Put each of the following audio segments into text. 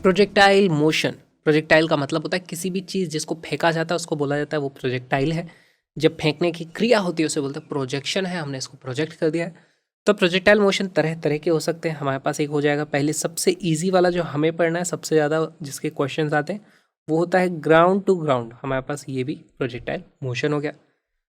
Projectile motion, projectile का मतलब होता है किसी भी चीज़ जिसको फेंका जाता है उसको बोला जाता है वो प्रोजेक्टाइल है। जब फेंकने की क्रिया होती है उसे बोलते हैं प्रोजेक्शन है, हमने इसको प्रोजेक्ट कर दिया है। तो प्रोजेक्टाइल मोशन तरह तरह के हो सकते हैं। हमारे पास एक हो जाएगा पहले सबसे ईजी वाला जो हमें पढ़ना है, सबसे ज़्यादा जिसके क्वेश्चन आते हैं, वो होता है ग्राउंड टू ग्राउंड। हमारे पास ये भी प्रोजेक्टाइल मोशन हो गया।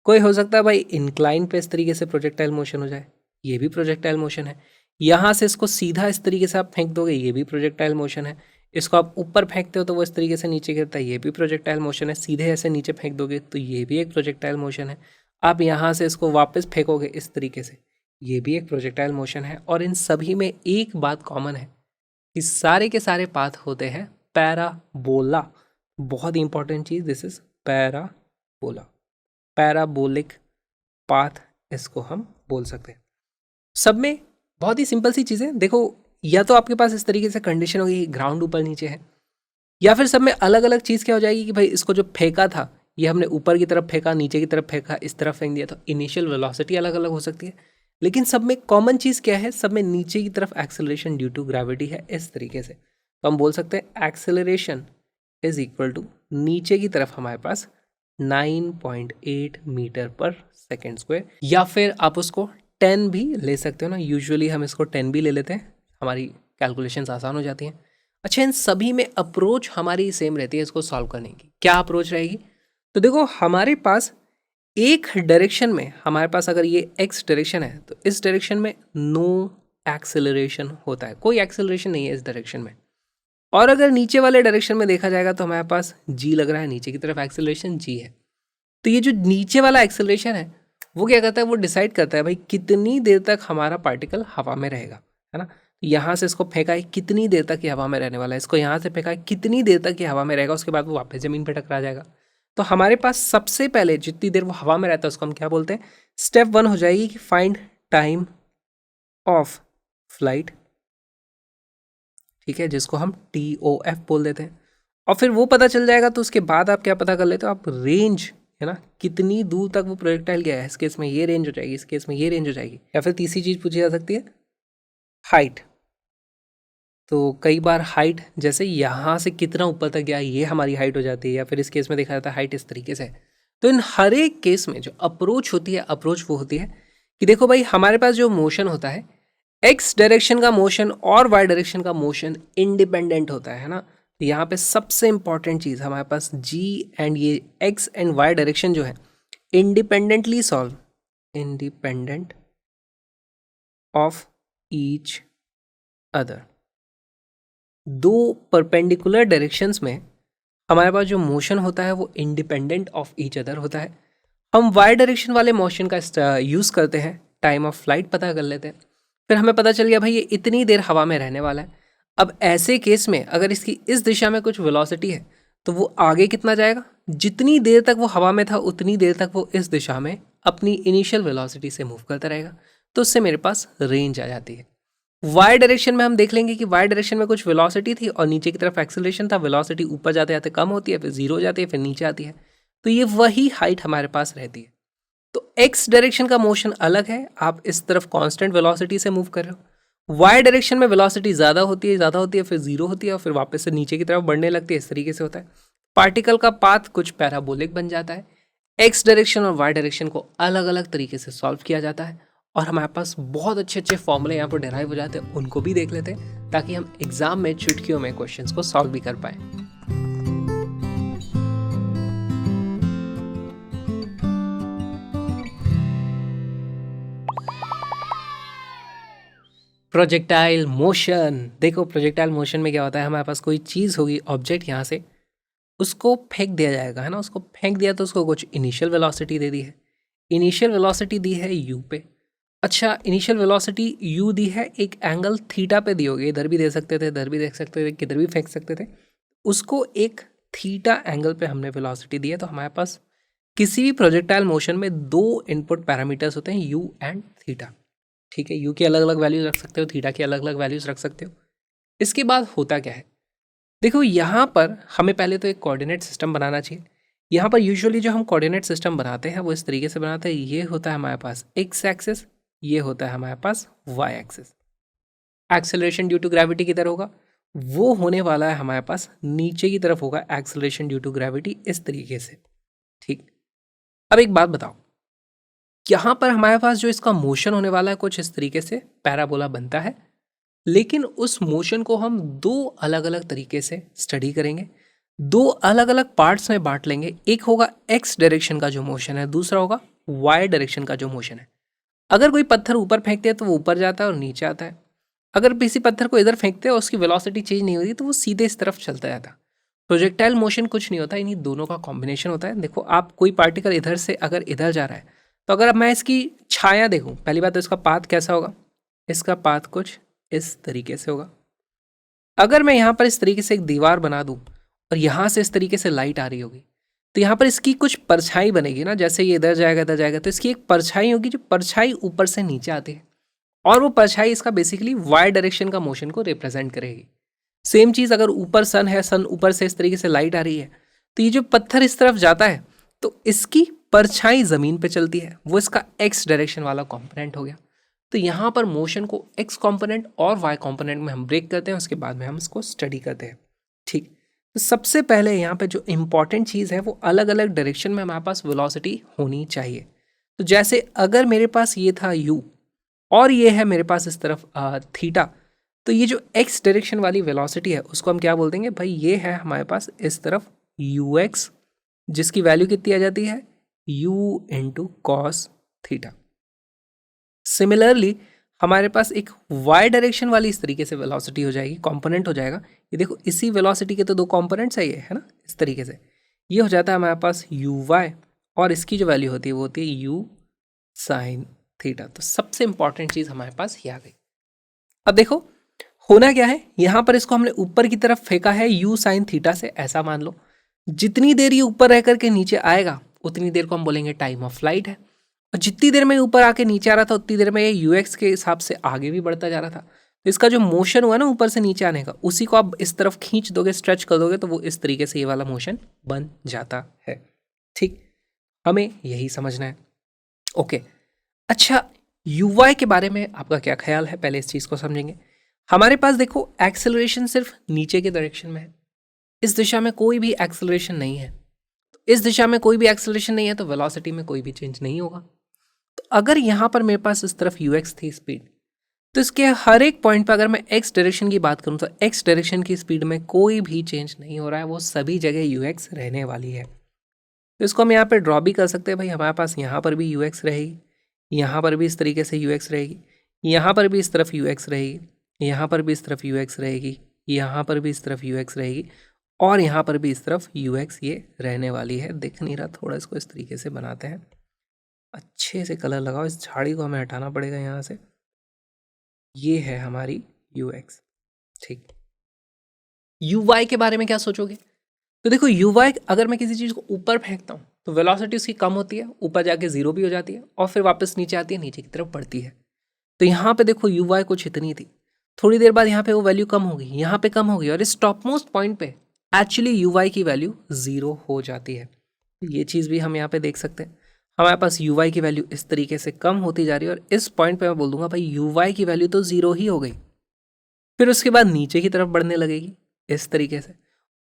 कोई हो सकता है भाई इंक्लाइन पे इस तरीके से प्रोजेक्टाइल मोशन हो जाए, ये भी प्रोजेक्टाइल मोशन है। यहाँ से इसको सीधा इस तरीके से आप फेंक दोगे, ये भी प्रोजेक्टाइल मोशन है। इसको आप ऊपर फेंकते हो तो वो इस तरीके से नीचे गिरता है, ये भी प्रोजेक्टाइल मोशन है। सीधे ऐसे नीचे फेंक दोगे तो ये भी एक प्रोजेक्टाइल मोशन है। आप यहाँ से इसको वापस फेंकोगे इस तरीके से, ये भी एक प्रोजेक्टाइल मोशन है। और इन सभी में एक बात कॉमन है कि सारे के सारे पाथ होते हैं पैराबोला। बहुत ही इंपॉर्टेंट चीज़, this is parabola, parabolic path इसको हम बोल सकते हैं। सब में बहुत ही सिंपल सी चीज़ें देखो, या तो आपके पास इस तरीके से कंडीशन होगी ग्राउंड ऊपर नीचे है, या फिर सब में अलग अलग चीज़ क्या हो जाएगी कि भाई इसको जो फेंका था ये हमने ऊपर की तरफ फेंका, नीचे की तरफ फेंका, इस तरफ फेंक दिया, तो इनिशियल वेलोसिटी अलग अलग हो सकती है। लेकिन सब में कॉमन चीज़ क्या है, सब में नीचे की तरफ एक्सेलरेशन ड्यू टू ग्रेविटी है इस तरीके से। तो हम बोल सकते हैं एक्सेलरेशन इज इक्वल टू नीचे की तरफ हमारे पास 9.8 मीटर पर सेकेंड स्क्वायर, या फिर आप उसको 10 भी ले सकते हो ना। यूजुअली हम इसको 10 भी ले लेते हैं, हमारी कैलकुलेशंस आसान हो जाती हैं। अच्छा, इन सभी में अप्रोच हमारी सेम रहती है इसको सॉल्व करने की। क्या अप्रोच रहेगी? तो देखो हमारे पास एक डायरेक्शन में, हमारे पास अगर ये एक्स डायरेक्शन है तो इस डायरेक्शन में नो एक्सेलरेशन होता है, कोई एक्सेलरेशन नहीं है इस डायरेक्शन में। और अगर नीचे वाले डायरेक्शन में देखा जाएगा तो हमारे पास जी लग रहा है, नीचे की तरफ एक्सेलरेशन जी है। तो ये जो नीचे वाला एक्सेलरेशन है वो क्या करता है, वो डिसाइड करता है भाई कितनी देर तक हमारा पार्टिकल हवा में रहेगा, है ना। यहाँ से इसको फेंका है, कितनी देर तक ये हवा में रहने वाला है, इसको यहाँ से फेंका है, कितनी देर तक ये हवा में रहेगा, उसके बाद वो वापस ज़मीन पर टकरा जाएगा। तो हमारे पास सबसे पहले जितनी देर वो हवा में रहता है उसको हम क्या बोलते हैं, स्टेप 1 हो जाएगी कि फाइंड टाइम ऑफ फ्लाइट, ठीक है, जिसको हम TOF बोल देते हैं। और फिर वो पता चल जाएगा तो उसके बाद आप क्या पता कर लेते हो, आप रेंज, है ना, कितनी दूर तक वो प्रोजेक्टाइल गया है। इस केस में ये रेंज हो जाएगी, इस केस में ये रेंज हो जाएगी। या फिर तीसरी चीज़ पूछी जा सकती है हाइट। तो कई बार हाइट जैसे यहाँ से कितना ऊपर तक गया ये हमारी हाइट हो जाती है, या फिर इस केस में देखा जाता है हाइट इस तरीके से। तो इन हर एक केस में जो अप्रोच होती है, अप्रोच वो होती है कि देखो भाई हमारे पास जो मोशन होता है, एक्स डायरेक्शन का मोशन और वाई डायरेक्शन का मोशन इंडिपेंडेंट होता है ना। तो यहाँ पे सबसे इंपॉर्टेंट चीज़ हमारे पास जी एंड ये एक्स एंड वाई डायरेक्शन जो है independently solve, independent of each other. दो परपेंडिकुलर डायरेक्शंस में हमारे पास जो मोशन होता है वो इंडिपेंडेंट ऑफ ईच अदर होता है। हम वाई डायरेक्शन वाले मोशन का यूज़ करते हैं, टाइम ऑफ फ्लाइट पता कर लेते हैं। फिर हमें पता चल गया भाई ये इतनी देर हवा में रहने वाला है। अब ऐसे केस में अगर इसकी इस दिशा में कुछ वेलोसिटी है तो वो आगे कितना जाएगा, जितनी देर तक वो हवा में था उतनी देर तक वो इस दिशा में अपनी इनिशियल वेलोसिटी से मूव करता रहेगा। तो उससे मेरे पास रेंज आ जाती है। वाई डायरेक्शन में हम देख लेंगे कि वाई डायरेक्शन में कुछ वेलोसिटी थी और नीचे की तरफ एक्सेलरेशन था। वेलोसिटी ऊपर जाते जाते कम होती है, फिर जीरो हो जाती है, फिर नीचे आती है। तो ये वही हाइट हमारे पास रहती है। तो एक्स डायरेक्शन का मोशन अलग है, आप इस तरफ कांस्टेंट वेलोसिटी से मूव कर रहे हो। वाई डायरेक्शन में वेलोसिटी ज़्यादा होती है, फिर जीरो होती है और फिर वापस से नीचे की तरफ बढ़ने लगती है। इस तरीके से होता है। पार्टिकल का पाथ कुछ पैराबोलिक बन जाता है। एक्स डायरेक्शन और वाई डायरेक्शन को अलग अलग तरीके से सॉल्व किया जाता है और हमारे पास बहुत अच्छे अच्छे फॉर्मूले यहाँ पर डिराइव हो जाते हैं, उनको भी देख लेते हैं ताकि हम एग्जाम में चुटकियों में क्वेश्चंस को सॉल्व भी कर पाए। प्रोजेक्टाइल मोशन, देखो प्रोजेक्टाइल मोशन में क्या होता है, हमारे पास कोई चीज़ होगी, ऑब्जेक्ट, यहाँ से उसको फेंक दिया जाएगा, है ना। उसको फेंक दिया तो उसको कुछ इनिशियल वेलोसिटी दे दी है। इनिशियल वेलोसिटी दी है u पे। अच्छा, इनिशियल वेलोसिटी u दी है, एक एंगल थीटा पे दी होगी, इधर भी दे सकते थे, इधर भी देख सकते थे, किधर भी फेंक सकते थे। उसको एक थीटा एंगल पे हमने वेलोसिटी दी है। तो हमारे पास किसी भी प्रोजेक्टाइल मोशन में दो इनपुट पैरामीटर्स होते हैं, u एंड थीटा, ठीक है। u की अलग अलग वैल्यूज रख सकते हो, थीटा की अलग अलग वैल्यूज रख सकते हो। इसके बाद होता क्या है, देखो यहाँ पर हमें पहले तो एक कोऑर्डिनेट सिस्टम बनाना चाहिए। यहाँ पर यूजुअली जो हम कोऑर्डिनेट सिस्टम बनाते हैं वो इस तरीके से बनाते हैं, ये होता है हमारे पास एक्स एक्सिस, ये होता है हमारे पास Y axis. Acceleration due to gravity किधर होगा, वो होने वाला है हमारे पास नीचे की तरफ होगा एक्सेलरेशन ड्यू टू ग्रेविटी, इस तरीके से। ठीक, अब एक बात बताओ, यहां पर हमारे पास जो इसका मोशन होने वाला है कुछ इस तरीके से पैराबोला बनता है, लेकिन उस मोशन को हम दो अलग अलग तरीके से स्टडी करेंगे, दो अलग अलग पार्ट्स में बांट लेंगे। एक होगा एक्स डायरेक्शन का जो मोशन है, दूसरा होगा वाई डायरेक्शन का जो मोशन है। अगर कोई पत्थर ऊपर फेंकते हैं तो वो ऊपर जाता है और नीचे आता है, अगर किसी पत्थर को इधर फेंकते हैं और उसकी वेलोसिटी चेंज नहीं होती तो वो सीधे इस तरफ चलता जाता है। प्रोजेक्टाइल मोशन कुछ नहीं होता, इन्हीं दोनों का कॉम्बिनेशन होता है। देखो, आप कोई पार्टिकल इधर से अगर इधर जा रहा है, तो अगर मैं इसकी छाया देखूं, पहली बात तो इसका पाथ कैसा होगा, इसका पाथ कुछ इस तरीके से होगा। अगर मैं यहाँ पर इस तरीके से एक दीवार बना दूं और यहाँ से इस तरीके से लाइट आ रही होगी, तो यहाँ पर इसकी कुछ परछाई बनेगी ना, जैसे ये इधर जाएगा, तो इसकी एक परछाई होगी, जो परछाई ऊपर से नीचे आती है, और वो परछाई इसका बेसिकली वाई डायरेक्शन का मोशन को रिप्रेजेंट करेगी। सेम चीज़ अगर ऊपर सन है, सन ऊपर से इस तरीके से लाइट आ रही है, तो ये जो पत्थर इस तरफ जाता है तो इसकी परछाई ज़मीन पे चलती है, वो इसका एक्स डायरेक्शन वाला कॉम्पोनेंट हो गया। तो यहाँ पर मोशन को एक्स कॉम्पोनेंट और वाई कॉम्पोनेंट में हम ब्रेक करते हैं, उसके बाद में हम इसको स्टडी करते हैं। ठीक, तो सबसे पहले यहाँ पे जो इंपॉर्टेंट चीज़ है वो अलग अलग डायरेक्शन में हमारे पास वेलोसिटी होनी चाहिए। तो जैसे अगर मेरे पास ये था u और ये है मेरे पास इस तरफ थीटा, तो ये जो x डायरेक्शन वाली वेलोसिटी है उसको हम क्या बोल देंगे भाई, ये है हमारे पास इस तरफ ux, जिसकी वैल्यू कितनी आ जाती है u into cos theta. Similarly हमारे पास एक y डायरेक्शन वाली इस तरीके से वेलोसिटी हो जाएगी, कंपोनेंट हो जाएगा। ये देखो, इसी वेलोसिटी के तो दो कंपोनेंट्स है, ये है ना, इस तरीके से ये हो जाता है हमारे पास uy, और इसकी जो वैल्यू होती है वो होती है u साइन थीटा। तो सबसे इंपॉर्टेंट चीज़ हमारे पास ये आ गई। अब देखो होना क्या है, यहाँ पर इसको हमने ऊपर की तरफ फेंका है u साइन थीटा से, ऐसा मान लो। जितनी देर ये ऊपर रह करके नीचे आएगा उतनी देर को हम बोलेंगे टाइम ऑफ फ्लाइट है, और जितनी देर में ऊपर आके नीचे आ रहा था उतनी देर में ये यूएक्स के हिसाब से आगे भी बढ़ता जा रहा था। तो इसका जो मोशन हुआ ना ऊपर से नीचे आने का, उसी को आप इस तरफ खींच दोगे, स्ट्रेच कर दोगे, तो वो इस तरीके से ये वाला मोशन बन जाता है। ठीक, हमें यही समझना है। ओके, अच्छा, यूवाई के बारे में आपका क्या ख्याल है, पहले इस चीज़ को समझेंगे। हमारे पास देखो एक्सेलरेशन सिर्फ नीचे के डायरेक्शन में है, इस दिशा में कोई भी एक्सेलरेशन नहीं है। तो इस दिशा में कोई भी एक्सेलरेशन नहीं है तो वेलोसिटी में कोई भी चेंज नहीं होगा। तो अगर यहाँ पर मेरे पास इस तरफ यूएक्स थी स्पीड, तो इसके हर एक पॉइंट पर अगर मैं एक्स डायरेक्शन की बात करूँ तो एक्स डायरेक्शन की स्पीड में कोई भी चेंज नहीं हो रहा है, वो सभी जगह यूएक्स रहने वाली है। तो इसको हम यहाँ पे ड्रॉ भी कर सकते हैं भाई, हमारे पास यहाँ पर भी यूएक्स रहेगी, यहाँ पर भी इस तरीके से यूएक्स रहेगी, यहाँ पर भी इस तरफ यूएक्स रहेगी, यहाँ पर भी इस तरफ यूएक्स रहेगी, यहाँ पर भी इस तरफ यूएक्स रहेगी, और यहाँ पर भी इस तरफ यूएक्स ये रहने वाली है। दिख नहीं रहा, थोड़ा इसको इस तरीके से बनाते हैं, अच्छे से कलर लगाओ, इस झाड़ी को हमें हटाना पड़ेगा यहाँ से। ये है हमारी यूएक्स। ठीक, यूवाई के बारे में क्या सोचोगे? तो देखो, यूवाई अगर मैं किसी चीज़ को ऊपर फेंकता हूँ तो वेलोसिटी उसकी कम होती है, ऊपर जाके जीरो भी हो जाती है, और फिर वापस नीचे आती है, नीचे की तरफ बढ़ती है। तो यहाँ पे देखो यूवाई कुछ इतनी थी, थोड़ी देर बाद यहाँ पे वो वैल्यू कम होगी, यहाँ पे कम होगी, और इस टॉप मोस्ट पॉइंट पे एक्चुअली यूवाई की वैल्यू जीरो हो जाती है। ये चीज़ भी हम यहाँ पे देख सकते हैं, हमारे पास यूवाई की वैल्यू इस तरीके से कम होती जा रही है, और इस पॉइंट पे मैं बोल दूंगा भाई यूवाई की वैल्यू तो जीरो ही हो गई। फिर उसके बाद नीचे की तरफ बढ़ने लगेगी इस तरीके से,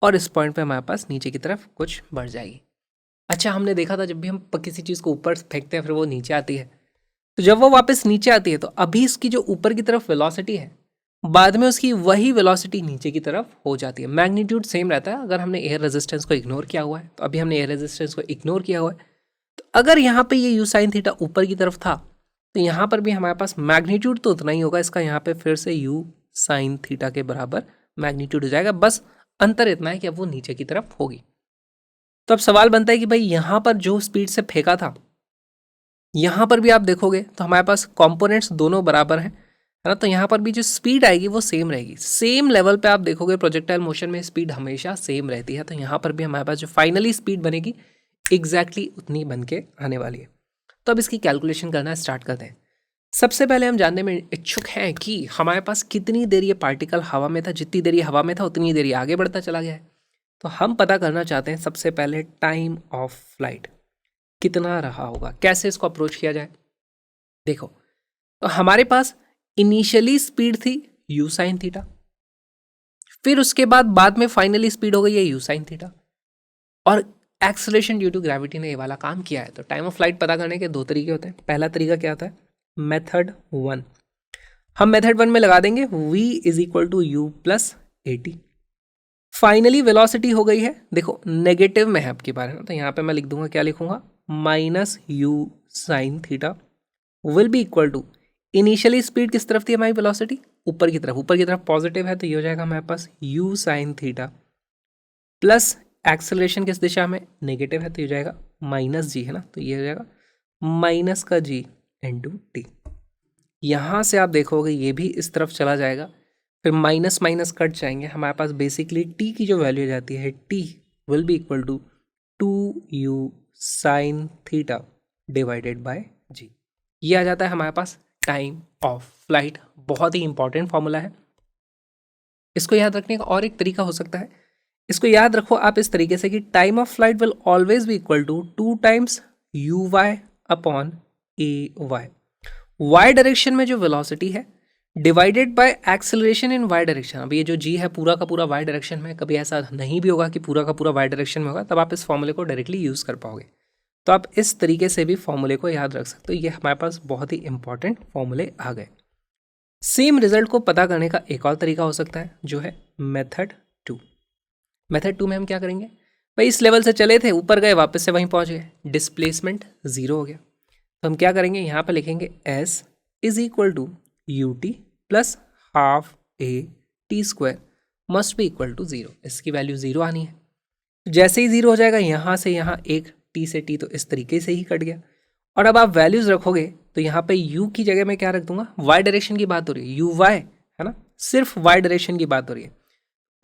और इस पॉइंट पे हमारे पास नीचे की तरफ कुछ बढ़ जाएगी। अच्छा, हमने देखा था जब भी हम किसी चीज़ को ऊपर फेंकते हैं फिर वो नीचे आती है, तो जब वो वापस नीचे आती है तो अभी इसकी जो ऊपर की तरफ वेलोसिटी है, बाद में उसकी वही वेलोसिटी नीचे की तरफ हो जाती है। मैग्नीट्यूड सेम रहता है। अगर हमने एयर रेजिस्टेंस को इग्नोर किया हुआ है, तो अभी हमने एयर रेजिस्टेंस को इग्नोर किया हुआ है, तो अगर यहाँ पे ये यू साइन थीटा ऊपर की तरफ था तो यहाँ पर भी हमारे पास मैग्नीट्यूड तो उतना ही होगा इसका, यहाँ पे फिर से यू साइन थीटा के बराबर मैग्नीट्यूड हो जाएगा, बस अंतर इतना है कि अब वो नीचे की तरफ होगी। तो अब सवाल बनता है कि भाई यहाँ पर जो स्पीड से फेंका था, यहाँ पर भी आप देखोगे तो हमारे पास कंपोनेंट्स दोनों बराबर हैं, है ना, तो यहाँ पर भी जो स्पीड आएगी वो सेम रहेगी। सेम लेवल पे आप देखोगे प्रोजेक्टाइल मोशन में स्पीड हमेशा सेम रहती है, तो यहाँ पर भी हमारे पास जो फाइनली स्पीड बनेगी एग्जैक्टली उतनी बन के आने वाली है। तो अब इसकी कैलकुलेशन करना स्टार्ट करते हैं। सबसे पहले हम जानने में इच्छुक हैं कि हमारे पास कितनी देर ये पार्टिकल हवा में था, जितनी देर ये हवा में था उतनी देर ये आगे बढ़ता चला गया है। तो हम पता करना चाहते हैं सबसे पहले टाइम ऑफ फ्लाइट कितना रहा होगा। कैसे इसको अप्रोच किया जाए? देखो, तो हमारे पास इनिशियली स्पीड थी यू साइन थीटा, फिर उसके बाद में फाइनली स्पीड हो गई है यू साइन थीटा, और एक्सेलरेशन ड्यू टू ग्रेविटी ने ये वाला काम किया है। तो टाइम ऑफ फ्लाइट पता करने के दो तरीके होते हैं। पहला तरीका क्या होता है, मेथड 1, हम मेथड 1 में लगा देंगे v is equal to u plus AT। Finally velocity हो गई है, देखो नेगेटिव में है आपकी बार, तो यहाँ पे मैं लिख दूंगा, क्या लिखूंगा, minus u sine theta will be equal to, initially speed किस तरफ थी हमारी वेलोसिटी, ऊपर की तरफ पॉजिटिव है, तो ये हो जाएगा हमारे पास u sine theta plus acceleration किस दिशा में, नेगेटिव है, तो ये हो जाएगा माइनस जी, है ना, तो ये हो जाएगा माइनस का जी इंटू टी। यहाँ से आप देखोगे ये भी इस तरफ चला जाएगा, फिर माइनस माइनस कट जाएंगे, हमारे पास बेसिकली टी की जो वैल्यू जाती है, T will be equal to 2u sine theta divided by g. ये आ जाता है हमारे पास टाइम ऑफ फ्लाइट। बहुत ही इंपॉर्टेंट फॉर्मूला है, इसको याद रखने का और एक तरीका हो सकता है, इसको याद रखो आप इस तरीके से कि time of flight will always be equal to 2 times u y upon a y, y direction में जो वेलोसिटी है divided by acceleration in y direction. अब ये जो जी है पूरा का पूरा वाई डायरेक्शन में, कभी ऐसा नहीं भी होगा कि पूरा का पूरा वाई डायरेक्शन में होगा, तब आप इस फॉर्मूले को डायरेक्टली यूज़ कर पाओगे। तो आप इस तरीके से भी फॉर्मूले को याद रख सकते हो। ये हमारे पास बहुत ही इंपॉर्टेंट फॉर्मूले आ गए। सेम रिजल्ट को पता करने का एक और तरीका हो सकता है, जो है मेथड 2। मेथड 2 में हम क्या करेंगे, भाई इस लेवल से चले थे, ऊपर गए, वापस से वहीं पहुंच गए, डिस्प्लेसमेंट 0 हो गया, तो हम क्या करेंगे, यहाँ पर लिखेंगे s is equal to u t plus half a t square must be equal to 0। इसकी वैल्यू 0 आनी है। जैसे ही 0 हो जाएगा, यहाँ से यहाँ एक t से t, तो इस तरीके से ही कट गया। और अब आप वैल्यूज रखोगे तो यहाँ पे u की जगह मैं क्या रख दूंगा, y डायरेक्शन की बात हो रही है, यू वाई है ना, सिर्फ y डायरेक्शन की बात हो रही है।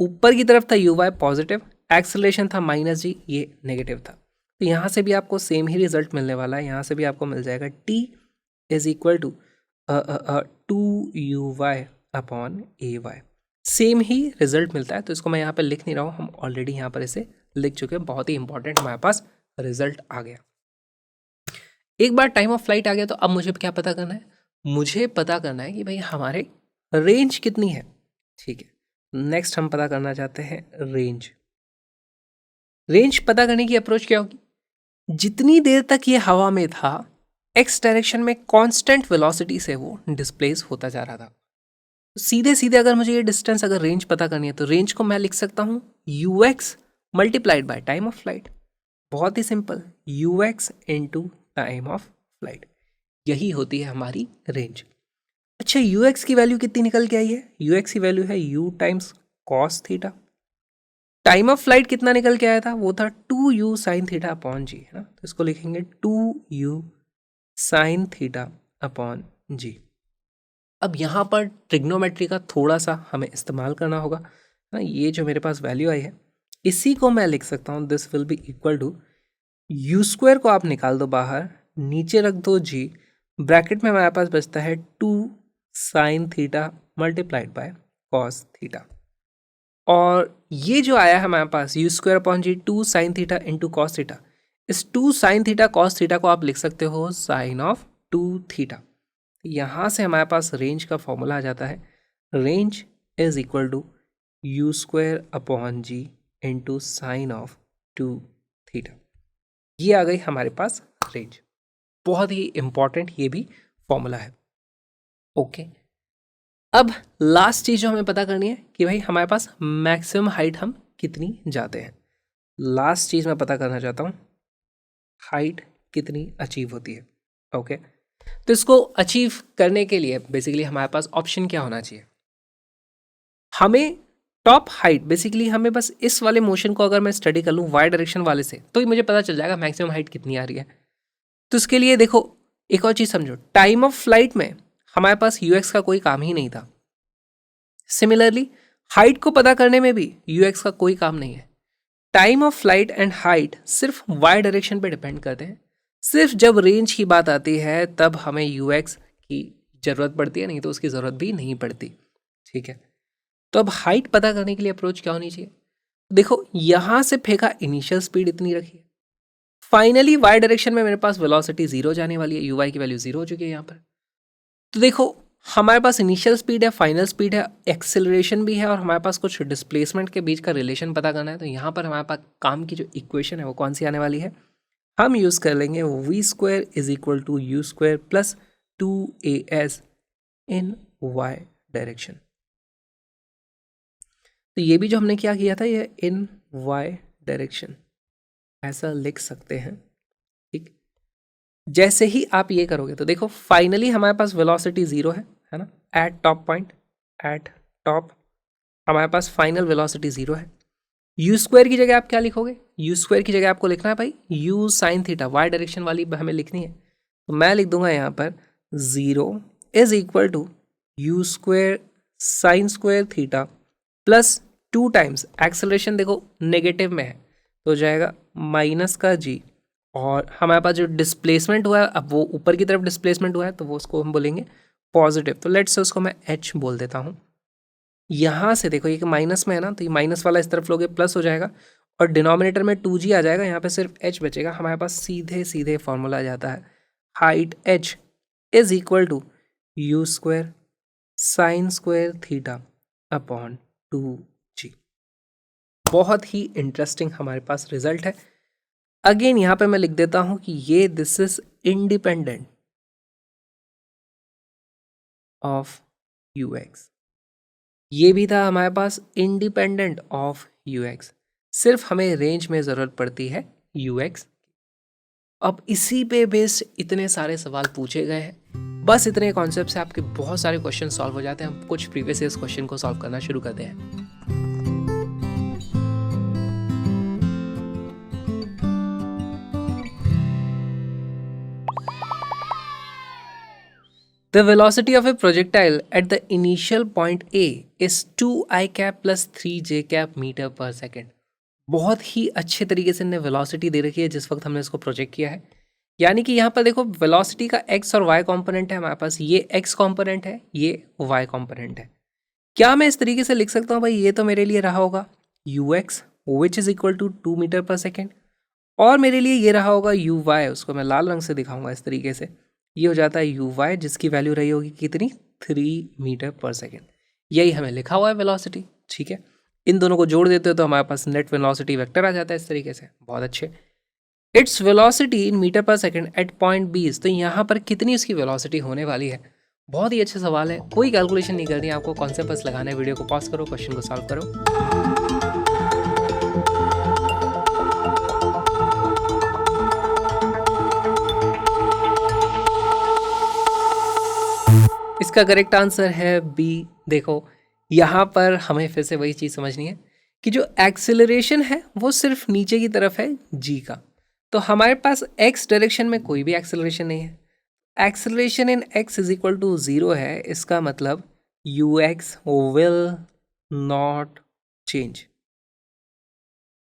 ऊपर की तरफ था यू वाई पॉजिटिव, एक्सेलरेशन था माइनस जी, ये नेगेटिव था। तो यहाँ से भी आपको सेम ही रिजल्ट मिलने वाला है। यहाँ से भी आपको मिल जाएगा t is equal to 2u upon a y, same ही रिजल्ट मिलता है। तो इसको मैं यहाँ पे लिख नहीं रहा हूँ, हम ऑलरेडी यहाँ पर इसे लिख चुके हैं। बहुत ही इंपॉर्टेंट हमारे पास रिजल्ट आ गया। एक बार टाइम ऑफ फ्लाइट आ गया, तो अब मुझे क्या पता करना है, मुझे पता करना है कि भाई हमारे रेंज कितनी है। ठीक है, नेक्स्ट हम पता करना चाहते हैं रेंज। रेंज पता करने की अप्रोच क्या होगी, जितनी देर तक ये हवा में था, एक्स डायरेक्शन में कांस्टेंट वेलोसिटी से वो डिस्प्लेस होता जा रहा था। सीधे सीधे अगर मुझे ये डिस्टेंस, अगर रेंज पता करनी है, तो रेंज को मैं लिख सकता हूँ ux multiplied by time of flight. बहुत ही simple, ux into time of flight, यही होती है हमारी रेंज। अच्छा, ux की वैल्यू कितनी निकल के आई है, ux की वैल्यू है u times cos theta. Time of flight कितना निकल के आया था, वो था 2u साइन थीटा अपॉन जी, है ना, तो इसको लिखेंगे 2u साइन थीटा अपॉन जी। अब यहाँ पर ट्रिग्नोमेट्री का थोड़ा सा हमें इस्तेमाल करना होगा ना। ये जो मेरे पास वैल्यू आई है, इसी को मैं लिख सकता हूँ, this will be equal to u square को आप निकाल दो बाहर, नीचे रख दो जी, ब्रैकेट में हमारे पास बचता है 2 sine theta multiplied by cos theta. और ये जो आया है हमारे पास u square upon g 2 sine theta into cos theta, इस 2 साइन थीटा कॉस थीटा को आप लिख सकते हो साइन ऑफ 2 थीटा। यहाँ से हमारे पास रेंज का फॉर्मूला आ जाता है, range is equal to u square upon g into sine of 2 theta. ये आ गई हमारे पास रेंज। बहुत ही इंपॉर्टेंट ये भी फॉर्मूला है। ओके, अब लास्ट चीज जो हमें पता करनी है कि भाई हमारे पास मैक्सिमम हाइट हम कितनी जाते हैं। लास्ट चीज मैं पता करना चाहता हूँ, हाइट कितनी अचीव होती है। ओके, तो इसको अचीव करने के लिए बेसिकली हमारे पास ऑप्शन क्या होना चाहिए, हमें टॉप हाइट, बेसिकली हमें बस इस वाले मोशन को अगर मैं स्टडी कर लूँ वाई डायरेक्शन वाले से, तो ही मुझे पता चल जाएगा मैक्सिमम हाइट कितनी आ रही है। तो इसके लिए देखो एक और चीज़ समझो, टाइम ऑफ फ्लाइट में हमारे पास यूएक्स का कोई काम ही नहीं था। सिमिलरली हाइट को पता करने में भी यूएक्स का कोई काम नहीं है। Time of flight and height सिर्फ वाई डायरेक्शन पे डिपेंड करते हैं। सिर्फ जब रेंज की बात आती है तब हमें यूएक्स की ज़रूरत पड़ती है, नहीं तो उसकी ज़रूरत भी नहीं पड़ती। ठीक है, तो अब हाइट पता करने के लिए अप्रोच क्या होनी चाहिए, देखो यहाँ से फेंका, इनिशियल स्पीड इतनी रखी है, फाइनली वाई डायरेक्शन में मेरे पास वेलोसिटी 0 जाने वाली है, यू वाई की वैल्यू 0 हो चुकी है यहाँ पर। तो देखो हमारे पास इनिशियल स्पीड है, फाइनल स्पीड है, एक्सेलरेशन भी है और हमारे पास कुछ डिस्प्लेसमेंट के बीच का रिलेशन पता करना है। तो यहाँ पर हमारे पास काम की जो इक्वेशन है वो कौन सी आने वाली है, हम यूज़ कर लेंगे v square is equal to u square plus 2as in y direction. तो ये भी जो हमने क्या किया था, ये इन y डायरेक्शन ऐसा लिख सकते हैं। ठीक, जैसे ही आप ये करोगे तो देखो फाइनली हमारे पास वेलोसिटी 0 है ना, eight top point, eight top हमारे पास फाइनल वेलोसिटी 0 है। यू स्क्वायर की जगह आप क्या लिखोगे, यू स्क्वायर की जगह आपको लिखना है भाई u sine theta, y direction वाली हमें लिखनी है। तो मैं लिख दूंगा यहाँ पर 0 is equal to u square sine square theta plus 2 times acceleration देखो नेगेटिव में है तो हो जाएगा माइनस का जी, और हमारे पास जो डिस्प्लेसमेंट हुआ है अब वो ऊपर की तरफ डिस्प्लेसमेंट हुआ है तो वो उसको हम बोलेंगे पॉजिटिव। तो लेट्स से उसको मैं एच बोल देता हूँ। यहाँ से देखो ये माइनस में है ना, तो ये माइनस वाला इस तरफ लोगे प्लस हो जाएगा और डिनोमिनेटर में 2g आ जाएगा, यहाँ पे सिर्फ h बचेगा। हमारे पास सीधे सीधे फॉर्मूला आ जाता है height h is equal to u square sine square theta upon 2g। बहुत ही इंटरेस्टिंग हमारे पास रिजल्ट है। अगेन यहाँ पे मैं लिख देता हूँ कि ये this is independent of you x, ये भी था हमारे पास इंडिपेंडेंट ऑफ यू एक्स, सिर्फ हमें रेंज में ज़रूरत पड़ती है यू एक्स। अब इसी पे बेस्ड इतने सारे सवाल पूछे गए हैं, बस इतने कॉन्सेप्ट से आपके बहुत सारे क्वेश्चन सॉल्व हो जाते हैं। हम कुछ प्रीवियस ईयर्स क्वेश्चन को सॉल्व करना शुरू करते हैं। The velocity of a projectile at the initial point A is 2i cap plus 3j cap metre पर सेकेंड। बहुत ही अच्छे तरीके से इन्हें वेलोसिटी दे रखी है जिस वक्त हमने इसको प्रोजेक्ट किया है। यानी कि यहाँ पर देखो वेलोसिटी का x और y कंपोनेंट है, हमारे पास ये x कंपोनेंट है, ये y कंपोनेंट है। क्या मैं इस तरीके से लिख सकता हूँ भाई, ये तो मेरे लिए रहा होगा ux which is equal to 2 metre पर सेकेंड, और मेरे लिए ये रहा होगा uy, उसको मैं लाल रंग से दिखाऊंगा इस तरीके से। ये हो जाता है uy जिसकी वैल्यू रही होगी कितनी, 3 मीटर पर सेकेंड। यही हमें लिखा हुआ है वेलोसिटी। ठीक है, इन दोनों को जोड़ देते हो तो हमारे पास नेट वेलोसिटी वेक्टर आ जाता है इस तरीके से। बहुत अच्छे। इट्स वेलोसिटी इन मीटर पर सेकेंड एट पॉइंट बी, तो यहाँ पर कितनी उसकी वेलोसिटी होने वाली है। बहुत ही अच्छा सवाल है, कोई कैलकुलेशन नहीं करनी है आपको, कॉन्सेप्ट बस लगाना है। वीडियो को पॉज करो, क्वेश्चन को सॉल्व करो। इसका करेक्ट आंसर है बी। देखो यहाँ पर हमें फिर से वही चीज़ समझनी है कि जो एक्सेलरेशन है वो सिर्फ नीचे की तरफ है जी का, तो हमारे पास एक्स डायरेक्शन में कोई भी एक्सेलरेशन नहीं है। Acceleration in x is equal to 0 है, इसका मतलब u x will not change.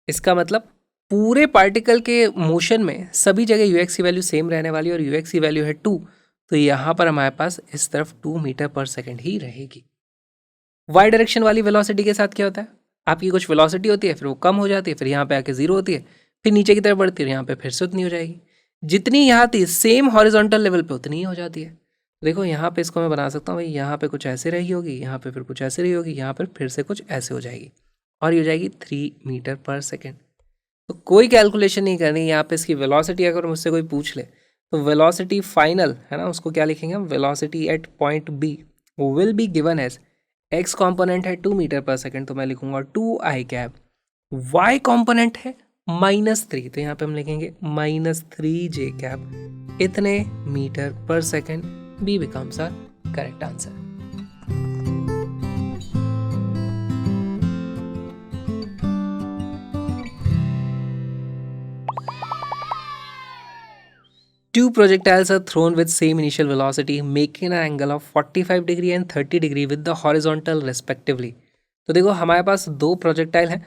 इसका मतलब पूरे पार्टिकल के मोशन में सभी जगह यू एक्स की वैल्यू सेम रहने वाली है और यू एक्स की वैल्यू है 2, तो यहाँ पर हमारे पास इस तरफ 2 मीटर पर सेकेंड ही रहेगी। वाई डायरेक्शन वाली वेलोसिटी के साथ क्या होता है, आपकी कुछ वेलोसिटी होती है फिर वो कम हो जाती है, फिर यहाँ पे आके 0 होती है, फिर नीचे की तरफ बढ़ती है, यहाँ पे फिर से उतनी हो जाएगी। जितनी यहाँ थी सेम हॉरिजॉन्टल लेवल पे उतनी ही हो जाती है। देखो यहाँ पे इसको मैं बना सकता हूँ भाई, यहाँ पे कुछ ऐसे रही होगी, यहाँ पे फिर कुछ ऐसे रही होगी, यहाँ पर फिर से कुछ ऐसे हो जाएगी और ये हो जाएगी 3 मीटर पर सेकेंड। तो कोई कैलकुलेशन नहीं करनी यहाँ पे इसकी वेलोसिटी। अगर मुझसे कोई पूछ ले तो वेलोसिटी फाइनल है ना, उसको क्या लिखेंगे हम, velocity at point B will be given as x component है 2 मीटर पर सेकेंड, तो मैं लिखूंगा 2i कैप, वाई कॉम्पोनेंट है -3, तो यहाँ पे हम लिखेंगे -3j कैप, इतने मीटर पर second. B becomes our correct answer. Two projectiles are thrown with same initial velocity, making an angle of 45 degree and 30 degree with the horizontal respectively. तो देखो हमारे पास दो प्रोजेक्टाइल हैं,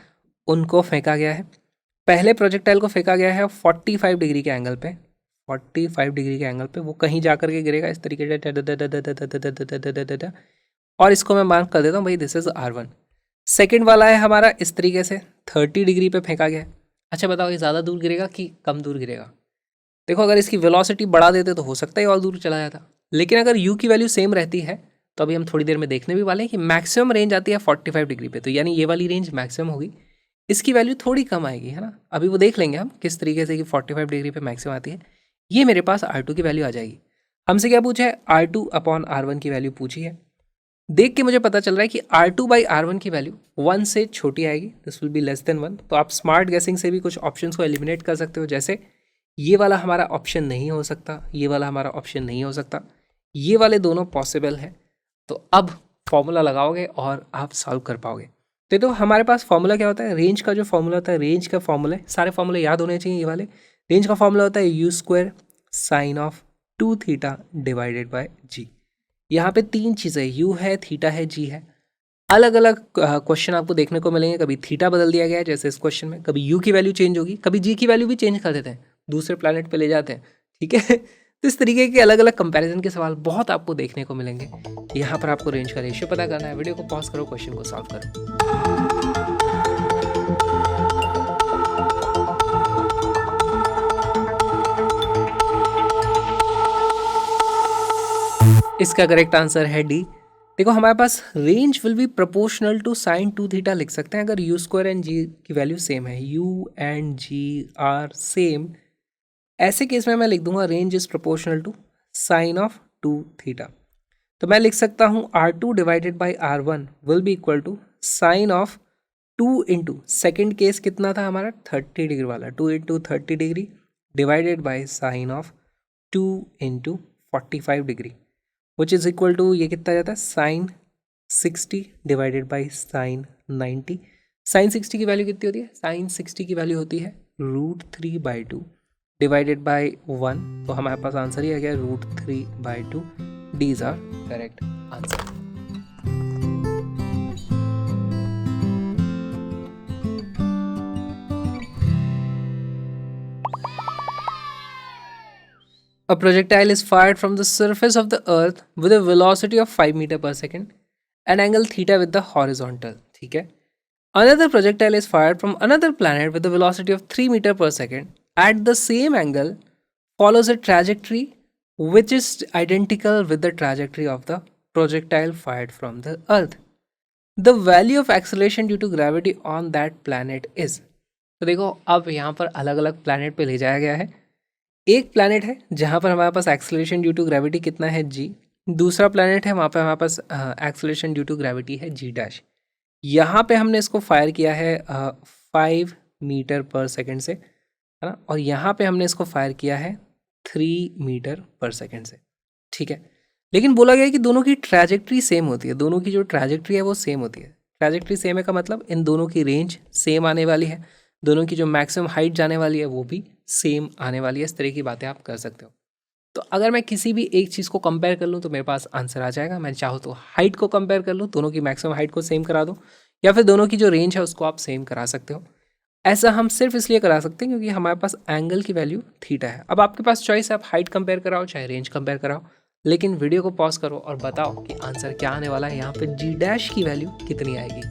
उनको फेंका गया है। पहले प्रोजेक्टाइल को फेंका गया है 45 डिग्री के एंगल पे, 45 डिग्री के एंगल पे वो कहीं जा करके गिरेगा इस तरीके से, और इसको मैं मार्क कर देता हूँ भाई दिस इज R1। सेकेंड वाला है हमारा इस तरीके से 30 डिग्री पे फेंका गया है। अच्छा बताओ ये ज़्यादा दूर गिरेगा कि कम दूर गिरेगा। देखो अगर इसकी वेलोसिटी बढ़ा देते तो हो सकता है और दूर चला जाता, लेकिन अगर u की वैल्यू सेम रहती है तो अभी हम थोड़ी देर में देखने भी वाले हैं कि मैक्सिमम रेंज आती है 45 डिग्री पे, तो यानी ये वाली रेंज मैक्सिमम होगी, इसकी वैल्यू थोड़ी कम आएगी, है ना। अभी वो देख लेंगे हम किस तरीके से कि 45 डिग्री पे मैक्सिमम आती है। ये मेरे पास R2 की वैल्यू आ जाएगी। हमसे क्या पूछा है, R2/R1 की वैल्यू पूछी है। देख के मुझे पता चल रहा है कि R2/R1 की वैल्यू 1 से छोटी आएगी, this will be less than 1। तो आप स्मार्ट गेसिंग से भी कुछ ऑप्शंस को एलिमिनेट कर सकते हो, जैसे ये वाला हमारा ऑप्शन नहीं हो सकता, ये वाला हमारा ऑप्शन नहीं हो सकता, ये वाले दोनों पॉसिबल है। तो अब फॉर्मूला लगाओगे और आप सॉल्व कर पाओगे। तो हमारे पास फॉर्मूला क्या होता है, रेंज का जो फॉर्मूला होता है, रेंज का फॉर्मूला, सारे फॉर्मूले याद होने चाहिए ये वाले। रेंज का फॉर्मूला होता है u² sin of 2θ divided by g। यहाँ पे तीन चीज़ें, u है, थीटा है, g है। अलग अलग क्वेश्चन आपको देखने को मिलेंगे, कभी थीटा बदल दिया गया है जैसे इस क्वेश्चन में, कभी u की वैल्यू चेंज होगी, कभी g की वैल्यू भी चेंज कर देते हैं, दूसरे प्लैनेट पे ले जाते हैं, ठीक है। तो इस तरीके के अलग अलग कंपैरिजन के सवाल बहुत आपको देखने को मिलेंगे। यहाँ पर आपको रेंज का रेशियो पता करना है। वीडियो को पॉज करो, क्वेश्चन को सॉल्व करो। इसका करेक्ट आंसर है डी। देखो हमारे पास range will be proportional to sin 2θ लिख सकते हैं अगर u² एंड g की वैल्यू सेम है, u and g are same, ऐसे केस में मैं लिख दूंगा range is proportional to sin of 2θ। तो मैं लिख सकता हूँ R2 divided by R1 will be equal to sine of 2 into, second case कितना था हमारा 30 डिग्री वाला, 2 into 30 degree divided by sine of 2 into 45 degree which is equal to, ये कितना जाता है sine 60 divided by sine 90। Sine 60 की value कितनी होती है, साइन 60 की वैल्यू होती है √3/2 डिवाइडेड बाई 1। तो हमारे पास आंसर ही आ गया √3/2। These are correct answer. A projectile is fired from the surface of the earth with a velocity of 5 meter per second and angle theta with the horizontal, ठीक है। Another projectile is fired from another planet with a velocity of 3 meter per second at the same angle, follows a trajectory which is identical with the trajectory of the projectile fired from the earth. The value of acceleration due to gravity on that planet is। तो देखो अब यहाँ पर अलग अलग planet पे ले जाया गया है। एक प्लैनेट है जहाँ पर हमारे पास एक्सेलरेशन ड्यू टू ग्रेविटी कितना है g, दूसरा प्लैनेट है वहाँ पे हमारे पास एक्सेलरेशन ड्यू टू ग्रेविटी है g'। यहाँ पे हमने इसको फायर किया है 5 मीटर पर सेकेंड से, है ना, और यहाँ पे हमने इसको फायर किया है 3 मीटर पर सेकेंड से, ठीक है। लेकिन बोला गया है कि दोनों की ट्रैजेक्टरी सेम होती है, दोनों की जो ट्रैजेक्टरी है वो सेम होती है। ट्रैजेक्टरी सेम है का मतलब इन दोनों की रेंज सेम आने वाली है, दोनों की जो मैक्सिमम हाइट जाने वाली है वो भी सेम आने वाली है। इस तरह की बातें आप कर सकते हो। तो अगर मैं किसी भी एक चीज़ को कंपेयर कर लूँ तो मेरे पास आंसर आ जाएगा। मैं चाहूँ तो हाइट को कंपेयर कर लूँ, दोनों की मैक्सिमम हाइट को सेम करा दूँ, या फिर दोनों की जो रेंज है उसको आप सेम करा सकते हो। ऐसा हम सिर्फ इसलिए करा सकते हैं क्योंकि हमारे पास एंगल की वैल्यू थीटा है। अब आपके पास चॉइस है, आप हाइट कंपेयर कराओ चाहे रेंज कंपेयर कराओ, लेकिन वीडियो को पॉज करो और बताओ कि आंसर क्या आने वाला है, यहाँ पे g' की वैल्यू कितनी आएगी।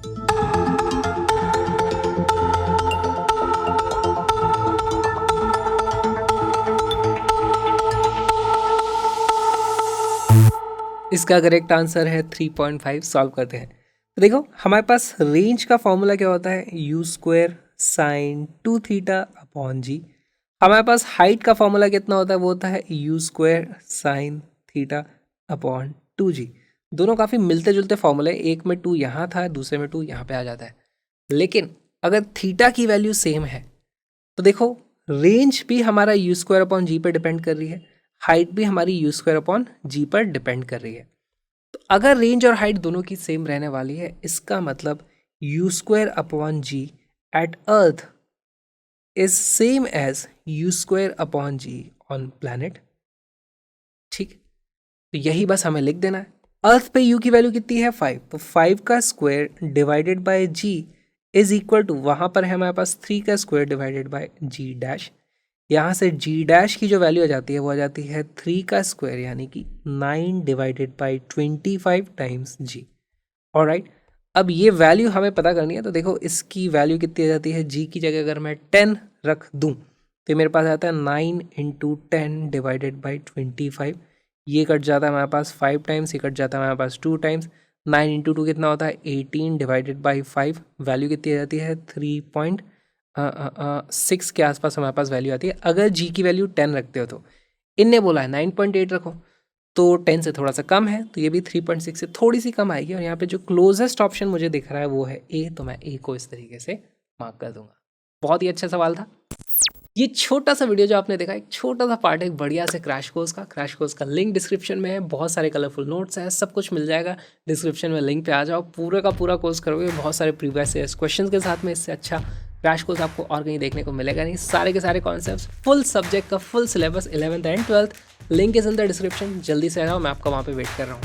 इसका करेक्ट आंसर है 3.5। सॉल्व करते हैं। तो देखो हमारे पास रेंज का फॉर्मूला क्या होता है, u² sin 2θ अपॉन g। हमारे पास हाइट का फॉर्मूला कितना होता है, वो होता है u² sin θ अपॉन 2g। दोनों काफ़ी मिलते जुलते फॉर्मूले, एक में 2 यहाँ था, दूसरे में 2 यहाँ पे आ जाता है। लेकिन अगर थीटा की वैल्यू सेम है तो देखो रेंज भी हमारा u² अपॉन g पर डिपेंड कर रही है, हाइट भी हमारी u² अपॉन g पर डिपेंड कर रही है। तो अगर रेंज और हाइट दोनों की सेम रहने वाली है, इसका मतलब u² upon g at earth is same as u² upon g on planet, ठीक। तो यही बस हमें लिख देना है। अर्थ पे u की वैल्यू कितनी है 5, तो 5 का square divided by g is equal to, वहाँ पर है हमारे पास 3 का स्क्वायर डिवाइडेड बाय g'। यहाँ से g' की जो वैल्यू आ जाती है वो आ जाती है 3 का स्क्वायर यानी कि 9 divided by 25 times g। Alright, अब ये वैल्यू हमें पता करनी है। तो देखो इसकी वैल्यू कितनी आ जाती है, g की जगह अगर मैं 10 रख दूँ तो मेरे पास आता है 9 × 10 डिवाइडेड बाई 25। ये कट जाता है हमारे पास 5 टाइम्स, ये कट जाता है हमारे पास 2 टाइम्स। 9 इंटू 2 कितना होता है 18 डिवाइडेड बाई 5, वैल्यू कितनी आ जाती है 3.6 के आसपास हमारे पास वैल्यू आती है। अगर जी की वैल्यू 10 रखते हो तो इनने बोला है 9.8 रखो, तो 10 से थोड़ा सा कम है तो ये भी 3.6 से थोड़ी सी कम आएगी। और यहाँ पे जो क्लोजेस्ट ऑप्शन मुझे दिख रहा है वो है ए, तो मैं ए को इस तरीके से मार्क कर दूंगा। बहुत ही अच्छा सवाल था। ये छोटा सा वीडियो जो आपने देखा एक छोटा सा पार्ट है एक बढ़िया से क्रैश कोर्स का। क्रैश कोर्स का लिंक डिस्क्रिप्शन में है, बहुत सारे कलरफुल नोट्स हैं, सब कुछ मिल जाएगा डिस्क्रिप्शन में, लिंक पे आ जाओ, पूरे का पूरा कोर्स करोगे बहुत सारे प्रीवियस क्वेश्चन के साथ में। इससे अच्छा क्रैश कोर्स आपको और कहीं देखने को मिलेगा नहीं। सारे के सारे कॉन्सेप्ट्स, फुल सब्जेक्ट का full syllabus 11th and 12th, link is in the description. जल्दी से आ जाओ, मैं आपका वहाँ पे वेट कर रहा हूँ।